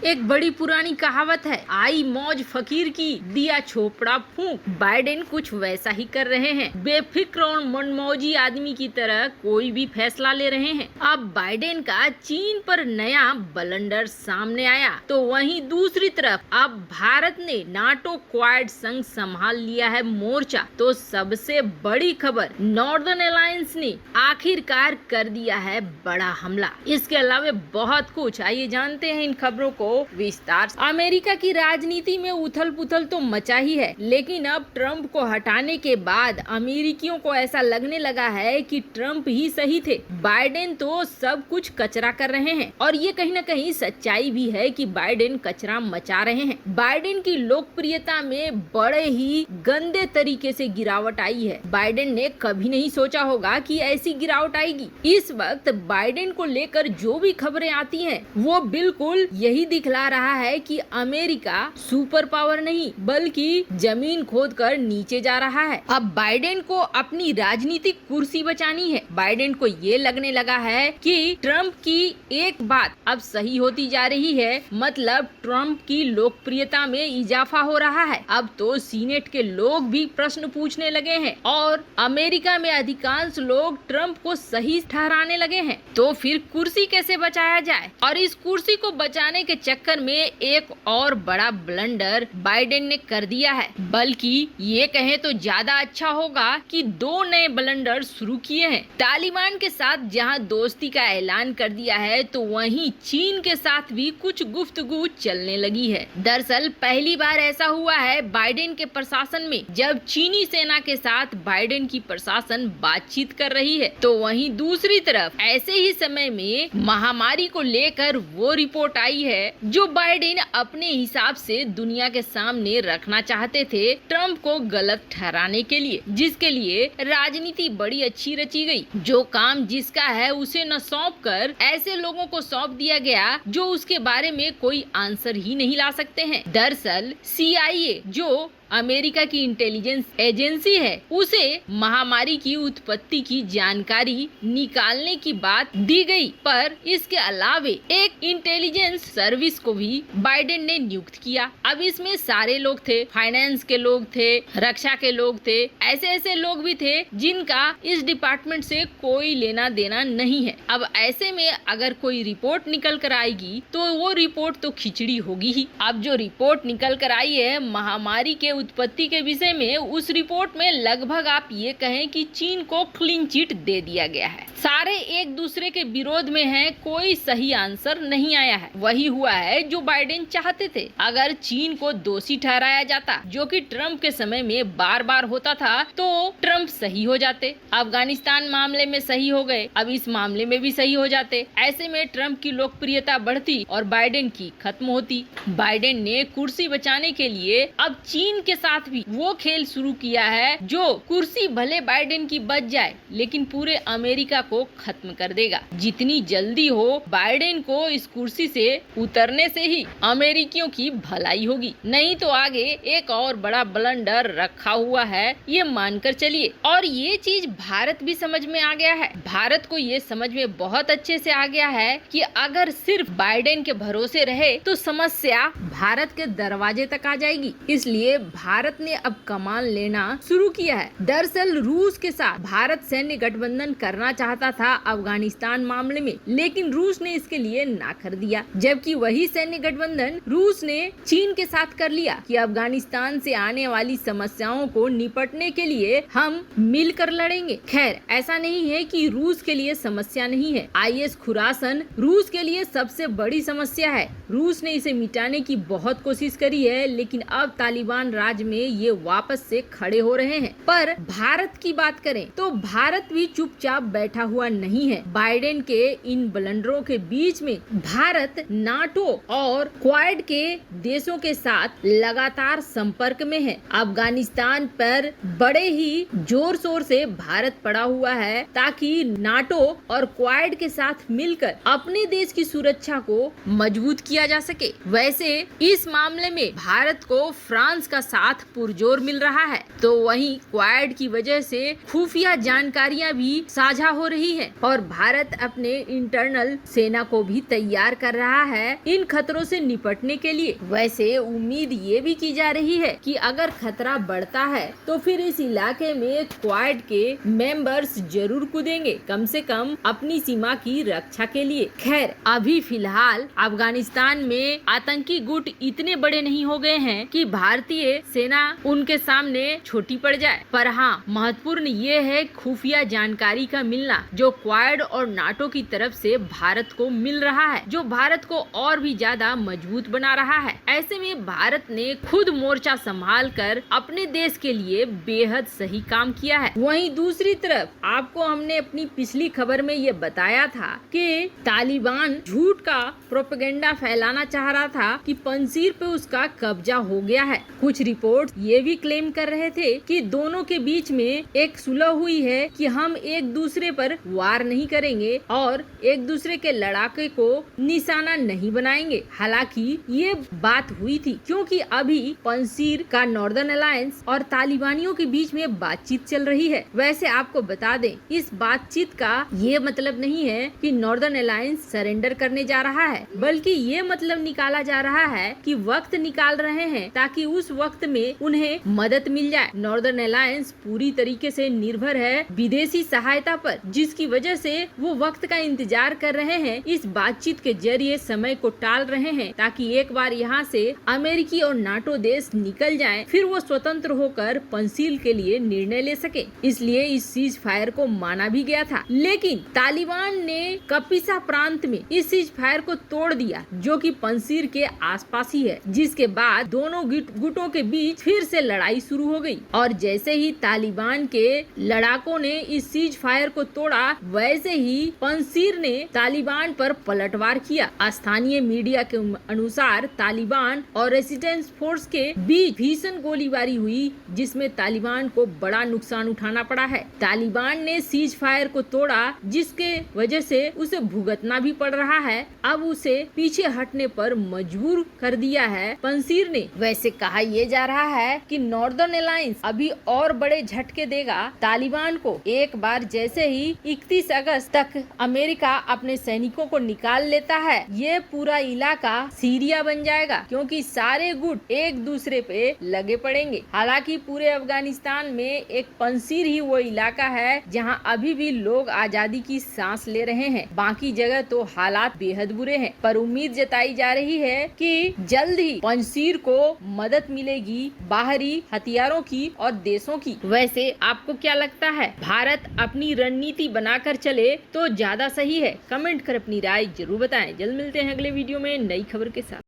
एक बड़ी पुरानी कहावत है, आई मौज फकीर की, दिया छोपड़ा फूंक। बाइडेन कुछ वैसा ही कर रहे हैं। बेफिक्र और मनमौजी आदमी की तरह कोई भी फैसला ले रहे हैं। अब बाइडेन का चीन पर नया बलंडर सामने आया तो वहीं दूसरी तरफ अब भारत ने नाटो क्वाड संग संभाल लिया है मोर्चा। तो सबसे बड़ी खबर, नॉर्दर्न अलायंस ने आखिरकार कर दिया है बड़ा हमला। इसके अलावा बहुत कुछ, आइए जानते हैं इन खबरों को विस्तार से। अमेरिका की राजनीति में उथल पुथल तो मचा ही है, लेकिन अब ट्रंप को हटाने के बाद अमेरिकियों को ऐसा लगने लगा है कि ट्रंप ही सही थे। बाइडेन तो सब कुछ कचरा कर रहे हैं और ये कहीं न कहीं सच्चाई भी है कि बाइडेन कचरा मचा रहे हैं। बाइडेन की लोकप्रियता में बड़े ही गंदे तरीके से गिरावट आई है। बाइडेन ने कभी नहीं सोचा होगा कि ऐसी गिरावट आएगी। इस वक्त बाइडेन को लेकर जो भी खबरें आती हैं, वो बिल्कुल यही दिखला रहा है कि अमेरिका सुपर पावर नहीं बल्कि जमीन खोदकर नीचे जा रहा है। अब बाइडेन को अपनी राजनीतिक कुर्सी बचानी है। बाइडेन को ये लगने लगा है कि ट्रंप की एक बात अब सही होती जा रही है, मतलब ट्रंप की लोकप्रियता में इजाफा हो रहा है। अब तो सीनेट के लोग भी प्रश्न पूछने लगे हैं और अमेरिका में अधिकांश लोग ट्रंप को सही ठहराने लगे हैं। तो फिर कुर्सी कैसे बचाया जाए? और इस कुर्सी को बचाने के चक्कर में एक और बड़ा ब्लंडर बाइडेन ने कर दिया है, बल्कि ये कहें तो ज्यादा अच्छा होगा कि दो नए ब्लंडर शुरू किए हैं। तालिबान के साथ जहां दोस्ती का ऐलान कर दिया है, तो वहीं चीन के साथ भी कुछ गुफ्तगू चलने लगी है। दरअसल पहली बार ऐसा हुआ है बाइडेन के प्रशासन में, जब चीनी सेना के साथ बाइडेन की प्रशासन बातचीत कर रही है। तो वहीं दूसरी तरफ ऐसे ही समय में महामारी को लेकर वो रिपोर्ट आई है जो बाइडेन अपने हिसाब से दुनिया के सामने रखना चाहते थे, ट्रंप को गलत ठहराने के लिए, जिसके लिए राजनीति बड़ी अच्छी रची गई। जो काम जिसका है उसे न सौंप कर ऐसे लोगों को सौंप दिया गया जो उसके बारे में कोई आंसर ही नहीं ला सकते हैं। दरअसल CIA, जो अमेरिका की इंटेलिजेंस एजेंसी है, उसे महामारी की उत्पत्ति की जानकारी निकालने की बात दी गई, पर इसके अलावे एक इंटेलिजेंस सर्विस को भी बाइडेन ने नियुक्त किया। अब इसमें सारे लोग थे, फाइनेंस के लोग थे, रक्षा के लोग थे, ऐसे ऐसे लोग भी थे जिनका इस डिपार्टमेंट से कोई लेना देना नहीं है। अब ऐसे में अगर कोई रिपोर्ट निकल कर आएगी तो वो रिपोर्ट तो खिचड़ी होगी ही। अब जो रिपोर्ट निकल कर आई है महामारी के उत्पत्ति के विषय में, उस रिपोर्ट में लगभग आप ये कहें कि चीन को क्लीन चिट दे दिया गया है। सारे एक दूसरे के विरोध में हैं, कोई सही आंसर नहीं आया है। वही हुआ है जो बाइडेन चाहते थे। अगर चीन को दोषी ठहराया जाता, जो कि ट्रंप के समय में बार बार होता था, तो ट्रंप सही हो जाते। अफगानिस्तान मामले में सही हो गए, अब इस मामले में भी सही हो जाते। ऐसे में ट्रंप की लोकप्रियता बढ़ती और बाइडेन की खत्म होती। बाइडेन ने कुर्सी बचाने के लिए अब चीन के साथ भी वो खेल शुरू किया है जो कुर्सी भले बाइडेन की बच जाए, लेकिन पूरे अमेरिका को खत्म कर देगा। जितनी जल्दी हो बाइडेन को इस कुर्सी से उतरने से ही अमेरिकियों की भलाई होगी, नहीं तो आगे एक और बड़ा ब्लंडर रखा हुआ है, ये मानकर चलिए। और ये चीज भारत भी समझ में आ गया है। भारत को ये समझ में बहुत अच्छे से आ गया है कि अगर सिर्फ बाइडेन के भरोसे रहे तो समस्या भारत के दरवाजे तक आ जाएगी। इसलिए भारत ने अब कमान लेना शुरू किया है। दरअसल रूस के साथ भारत सैन्य गठबंधन करना चाहता था अफगानिस्तान मामले में, लेकिन रूस ने इसके लिए ना कर दिया। जबकि वही सैन्य गठबंधन रूस ने चीन के साथ कर लिया कि अफगानिस्तान से आने वाली समस्याओं को निपटने के लिए हम मिलकर लड़ेंगे। खैर, ऐसा नहीं है कि रूस के लिए समस्या नहीं है। IS खुरासन रूस के लिए सबसे बड़ी समस्या है। रूस ने इसे मिटाने की बहुत कोशिश करी है, लेकिन अब तालिबान राज में ये वापस से खड़े हो रहे हैं। पर भारत की बात करें तो भारत भी चुपचाप बैठा हुआ नहीं है। बाइडेन के इन ब्लंडरों के बीच में भारत नाटो और क्वाड के देशों के साथ लगातार संपर्क में है। अफगानिस्तान पर बड़े ही जोर शोर से भारत पड़ा हुआ है ताकि नाटो और क्वाड के साथ मिलकर अपने देश की सुरक्षा को मजबूत किया किया जा सके। वैसे इस मामले में भारत को फ्रांस का साथ पुरजोर मिल रहा है, तो वहीं क्वाड की वजह से खुफिया जानकारियां भी साझा हो रही है और भारत अपने इंटरनल सेना को भी तैयार कर रहा है इन खतरों से निपटने के लिए। वैसे उम्मीद ये भी की जा रही है कि अगर खतरा बढ़ता है तो फिर इस इलाके में क्वाड के मेंबर्स जरूर कूदेंगे, कम से कम अपनी सीमा की रक्षा के लिए। खैर, अभी फिलहाल अफगानिस्तान में आतंकी गुट इतने बड़े नहीं हो गए हैं कि भारतीय सेना उनके सामने छोटी पड़ जाए, पर हाँ, महत्वपूर्ण ये है खुफिया जानकारी का मिलना जो क्वाड और नाटो की तरफ से भारत को मिल रहा है, जो भारत को और भी ज्यादा मजबूत बना रहा है। ऐसे में भारत ने खुद मोर्चा संभाल कर अपने देश के लिए बेहद सही काम किया है। वहीं दूसरी तरफ आपको हमने अपनी पिछली खबर में ये बताया था कि तालिबान झूठ का प्रोपेगेंडा फैलाना चाह रहा था कि पंजीर पे उसका कब्जा हो गया है। कुछ रिपोर्ट ये भी क्लेम कर रहे थे कि दोनों के बीच में एक सुलह हुई है कि हम एक दूसरे पर वार नहीं करेंगे और एक दूसरे के लड़ाके को निशाना नहीं बनाएंगे। हालांकि ये बात हुई थी क्योंकि अभी पंजीर का नॉर्दर्न अलायंस और तालिबानियों के बीच में बातचीत चल रही है। वैसे आपको बता दें, इस बातचीत का ये मतलब नहीं है कि नॉर्दर्न अलायंस सरेंडर करने जा रहा है, बल्कि ये मतलब निकाला जा रहा है कि वक्त निकाल रहे हैं ताकि उस वक्त में उन्हें मदद मिल जाए। नॉर्दर्न अलायंस पूरी तरीके से निर्भर है विदेशी सहायता पर, जिसकी वजह से वो वक्त का इंतजार कर रहे हैं। इस बातचीत के जरिए समय को टाल रहे हैं ताकि एक बार यहाँ से अमेरिकी और नाटो देश निकल जाएं, फिर वो स्वतंत्र होकर पंजीर के लिए निर्णय ले सके। इसलिए इस सीज फायर को माना भी गया था, लेकिन तालिबान ने कपिसा प्रांत में इस सीज फायर को तोड़ दिया जो कि पंजीर के आसपास ही है, जिसके बाद दोनों गुटों के बीच फिर से लड़ाई शुरू हो गई। और जैसे ही तालिबान के लड़ाकों ने इस सीज फायर को तोड़ा, वैसे ही पंजीर ने तालिबान पर पलटवार किया। स्थानीय मीडिया के अनुसार तालिबान और रेजिस्टेंस फोर्स के बीच भीषण गोलीबारी हुई, जिसमें तालिबान को बड़ा नुकसान उठाना पड़ा है। तालिबान ने सीज फायर को तोड़ा, जिसके वजह से उसे भुगतना भी पड़ रहा है। अब उसे पीछे हटने पर मजबूर कर दिया है पंजीर ने। वैसे कहा यह जा रहा है कि नॉर्दर्न अलायंस अभी और बड़े झटके देगा तालिबान को। एक बार जैसे ही 31 अगस्त तक अमेरिका अपने सैनिकों को निकाल लेता है, ये पूरा इलाका सीरिया बन जाएगा, क्योंकि सारे गुट एक दूसरे पे लगे पड़ेंगे। हालांकि पूरे अफगानिस्तान में एक पंजीर ही वो इलाका है जहां अभी भी लोग आजादी की सांस ले रहे हैं। बाकी जगह तो हालात बेहद बुरे हैं, पर उम्मीद जताई जा रही है कि जल्द ही पंजीर को मदद मिलेगी बाहरी हथियारों की और देशों की। वैसे आपको क्या लगता है, भारत अपनी रणनीति बनाकर चले तो ज्यादा सही है? कमेंट कर अपनी राय जरूर बताएं। जल्द मिलते हैं अगले वीडियो में नई खबर के साथ।